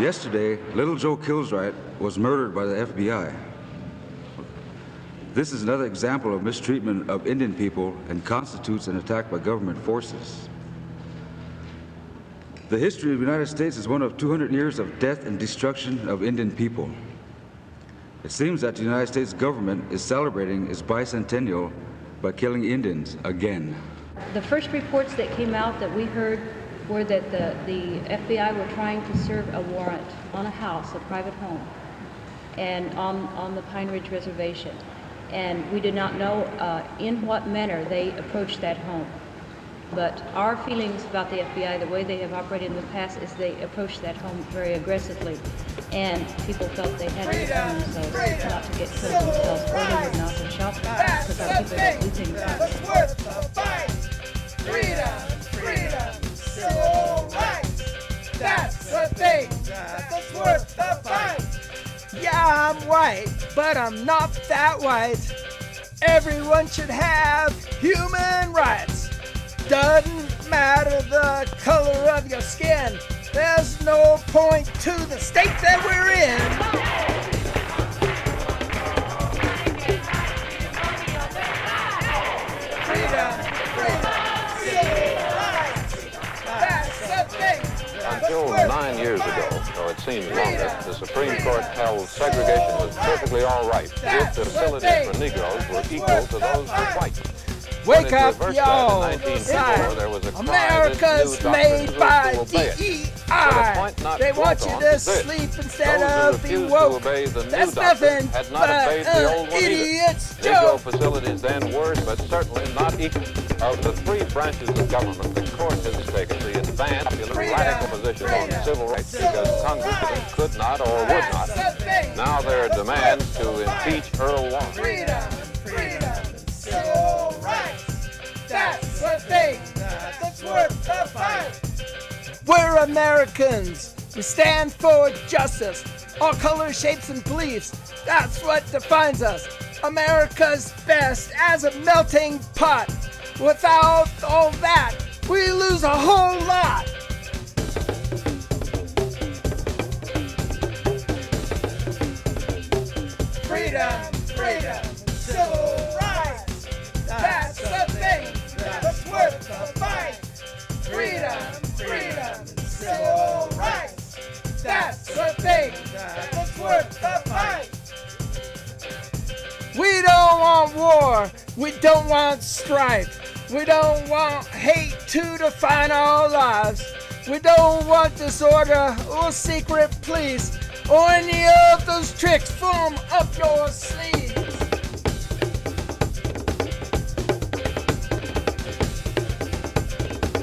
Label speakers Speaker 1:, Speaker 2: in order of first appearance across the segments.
Speaker 1: Yesterday, little Joe Kilswright was murdered by the FBI. This is another example of mistreatment of Indian people and constitutes an attack by government forces. The history of the United States is one of 200 years of death and destruction of Indian people. It seems that the United States government is celebrating its bicentennial by killing Indians again.
Speaker 2: The first reports that came out that we heard were that the FBI were trying to serve a warrant on a house, a private home, and on the Pine Ridge Reservation. And we did not know in what manner they approached that home. But our feelings about the FBI, the way they have operated in the past, is they approached that home very aggressively. And people felt they had to defend themselves, not to get killed themselves, or they would not have shot them, because our people that we think
Speaker 3: That's worth the fight. Freedom, freedom, civil rights. That's the thing that's worth the fight. Yeah, I'm white, but I'm not that white. Everyone should have human rights. Doesn't matter the color of your skin. There's no point to the state that we're in. Freedom, civil rights. That's the thing.
Speaker 4: Until 9 years ago, or it seems longer, the Supreme Court held segregation was perfectly all right if the facilities for Negroes were equal to those for whites.
Speaker 3: Wake up, y'all!
Speaker 4: America's
Speaker 3: made by DEI. They want you to sleep instead of be woke. That's nothing but an idiot's
Speaker 4: Negro
Speaker 3: joke.
Speaker 4: facilities then were, but certainly not equal. Of the three branches of government, the court has taken the advanced, popular, radical position on civil rights because Congress could not or would not. Now there are demands to impeach Earl Warren.
Speaker 3: Freedom, civil rights. That's the thing that's worth the fight. We're Americans. We stand for justice. All colors, shapes, and beliefs. That's what defines us. America's best as a melting pot. Without all that, we lose a whole lot. Freedom, civil rights. That's the thing that's worth the fight. Freedom, civil rights. That's the thing that's worth the fight. We don't want war. We don't want strife. We don't want hate to define our lives. We don't want disorder or secret police or any of those tricks from up your sleeves.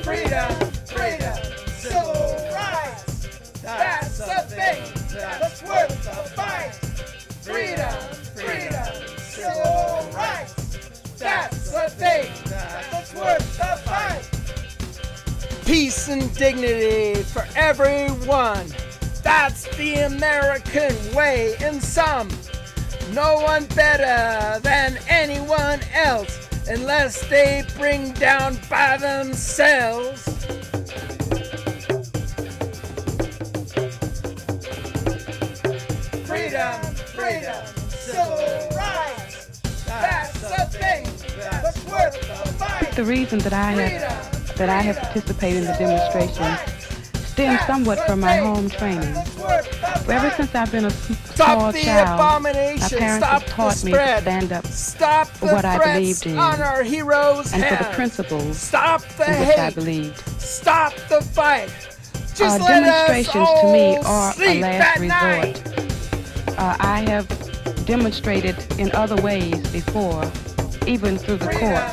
Speaker 3: Freedom, civil rights. That's the thing that's worth the fight. Freedom, civil rights. That's the thing that's worth the fight. Peace and dignity for everyone. That's the American way in some. No one better than anyone else unless they bring down by themselves. Freedom, civil rights. That's the thing that's worth the fight.
Speaker 5: The reason that I have participated in the demonstration stems somewhat from my home training. Ever since I've been a small child, my parents have taught me to stand up for what I believed in and for the principles in which I believed.
Speaker 3: Stop the fight. Just
Speaker 5: Demonstrations to me are a last resort. I have demonstrated in other ways before, even through the court.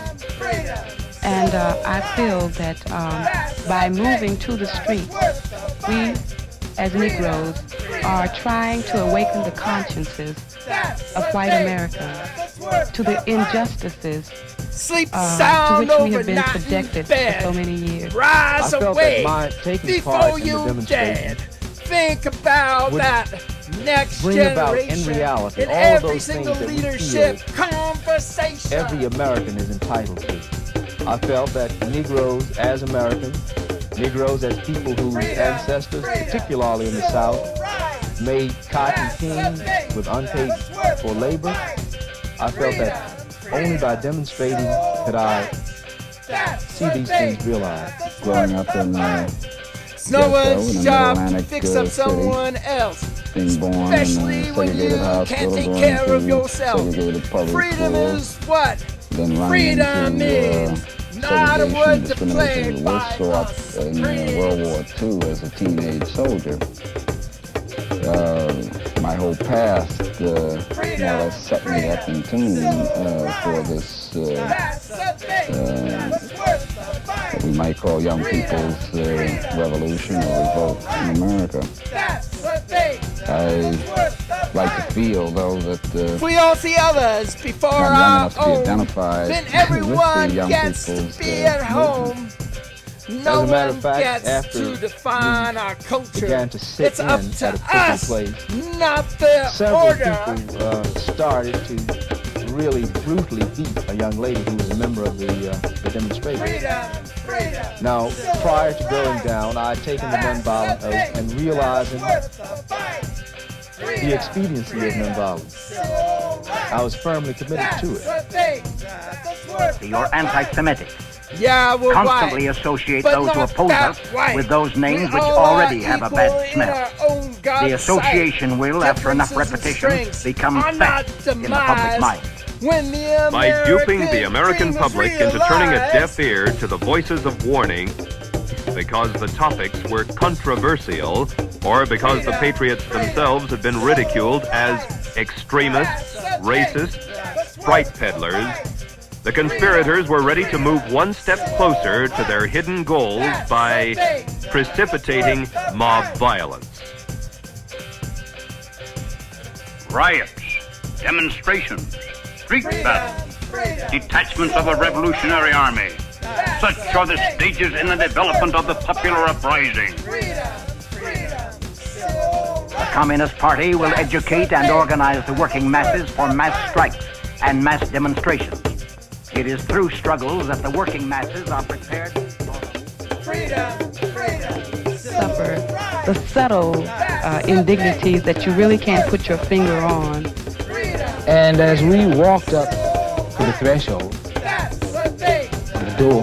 Speaker 5: And I feel that by moving to the streets, we as Negroes are trying to awaken the consciences of white Americans to the injustices to which we have been subjected for so many years.
Speaker 3: Rise
Speaker 6: I felt
Speaker 3: away
Speaker 6: that my taking
Speaker 3: before
Speaker 6: part in the
Speaker 3: you
Speaker 6: demonstration
Speaker 3: dead. Think about that next
Speaker 6: bring about
Speaker 3: generation
Speaker 6: in reality
Speaker 3: in
Speaker 6: all
Speaker 3: every
Speaker 6: those things
Speaker 3: single
Speaker 6: that we
Speaker 3: leadership
Speaker 6: feel
Speaker 3: conversation.
Speaker 6: every American is entitled to. I felt that Negroes as Americans Negroes as people whose ancestors, particularly in the South, made cotton kings with unpaid for labor. I felt that only by demonstrating could I see these things realized.
Speaker 7: Growing up in
Speaker 3: It's no one's job to fix up someone else.
Speaker 7: being born
Speaker 3: Especially
Speaker 7: in a
Speaker 3: when you
Speaker 7: segregated hospital,
Speaker 3: can't take
Speaker 7: going
Speaker 3: care
Speaker 7: to
Speaker 3: of yourself.
Speaker 7: segregated public
Speaker 3: Freedom
Speaker 7: schools,
Speaker 3: is what?
Speaker 7: then running
Speaker 3: Freedom
Speaker 7: into
Speaker 3: is not a
Speaker 7: segregation,
Speaker 3: word to
Speaker 7: discrimination
Speaker 3: play
Speaker 7: of the worst
Speaker 3: by
Speaker 7: sort
Speaker 3: us.
Speaker 7: in World War II as a teenage soldier. My whole past more or less set me up in tune for this what we might call young people's revolution or revolt in America. I like to feel, though, that
Speaker 3: If we all see others before
Speaker 7: I'm young
Speaker 3: our
Speaker 7: enough to be
Speaker 3: own,
Speaker 7: identified
Speaker 3: then
Speaker 7: with the
Speaker 3: everyone
Speaker 7: young
Speaker 3: gets to
Speaker 7: people's
Speaker 3: be at home.
Speaker 7: movement.
Speaker 3: No
Speaker 6: As a matter
Speaker 3: one
Speaker 6: of fact,
Speaker 3: gets
Speaker 6: after
Speaker 3: to define our culture.
Speaker 6: began to sit
Speaker 3: It's up
Speaker 6: in
Speaker 3: to
Speaker 6: at a particular
Speaker 3: us,
Speaker 6: place,
Speaker 3: not the
Speaker 6: several
Speaker 3: order.
Speaker 6: people started to really brutally beat a young lady who was a member of the demonstration.
Speaker 3: Freedom.
Speaker 6: Now, prior to going down, I had taken the nonviolent oath and realizing the expediency of nonviolence, I was firmly committed to it.
Speaker 8: You're anti-Semitic.
Speaker 3: Yeah, we're
Speaker 8: Constantly
Speaker 3: white,
Speaker 8: associate
Speaker 3: but
Speaker 8: those who
Speaker 3: not
Speaker 8: oppose
Speaker 3: that
Speaker 8: us
Speaker 3: white.
Speaker 8: with those names
Speaker 3: We
Speaker 8: which
Speaker 3: all
Speaker 8: already
Speaker 3: are
Speaker 8: have a
Speaker 3: equal
Speaker 8: bad
Speaker 3: in
Speaker 8: smell.
Speaker 3: our own God's
Speaker 8: The association
Speaker 3: sight.
Speaker 8: will, after enough
Speaker 3: Differences and
Speaker 8: repetition,
Speaker 3: strengths
Speaker 8: become
Speaker 3: are
Speaker 8: fat
Speaker 3: not
Speaker 8: in the public
Speaker 3: demise.
Speaker 8: mind.
Speaker 3: When the
Speaker 9: By duping the American
Speaker 3: dream is
Speaker 9: public into turning a
Speaker 3: realized,
Speaker 9: deaf ear to the voices of warning because the topics were controversial or because the patriots themselves had been ridiculed as extremists, racists, fright peddlers, the conspirators were ready to move one step closer to their hidden goals by precipitating mob violence.
Speaker 8: Riots, demonstrations, street battles, detachments of the Revolutionary Army. Such are the stages in the development of the popular uprising. The Communist Party will educate and organize the working masses for mass strikes and mass demonstrations. It is through struggles that the working masses are prepared
Speaker 5: Suffer the subtle indignities that you really can't put your finger on.
Speaker 6: And as we walked up to the threshold of the door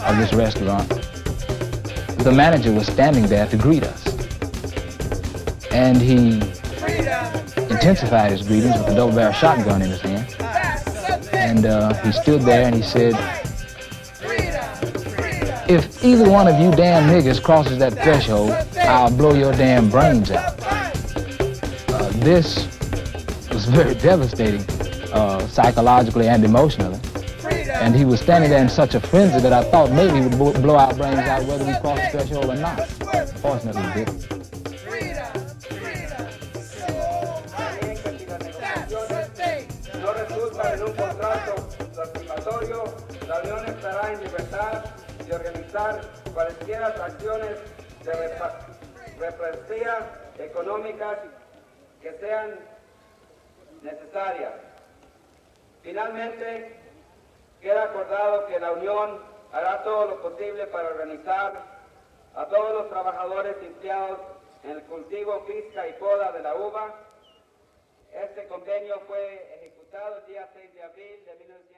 Speaker 6: of this restaurant, the manager was standing there to greet us. And he intensified his greetings with a double-barrel shotgun in his hand. And he stood there and he said, "If either one of you damn niggas crosses that threshold, I'll blow your damn brains out." This was very devastating, psychologically and emotionally. And he was standing there in such a frenzy that I thought maybe he would blow our brains out whether we crossed the threshold or not. Fortunately, he didn't.
Speaker 10: No resulta en un contrato satisfactorio, la Unión estará en libertad de organizar cualesquiera acciones de represión económicas que sean necesarias. Finalmente, queda acordado que la Unión hará todo lo posible para organizar a todos los trabajadores empleados en el cultivo, pisca y poda de la uva. Este convenio fue ejecutado el día 6 de abril de 1900.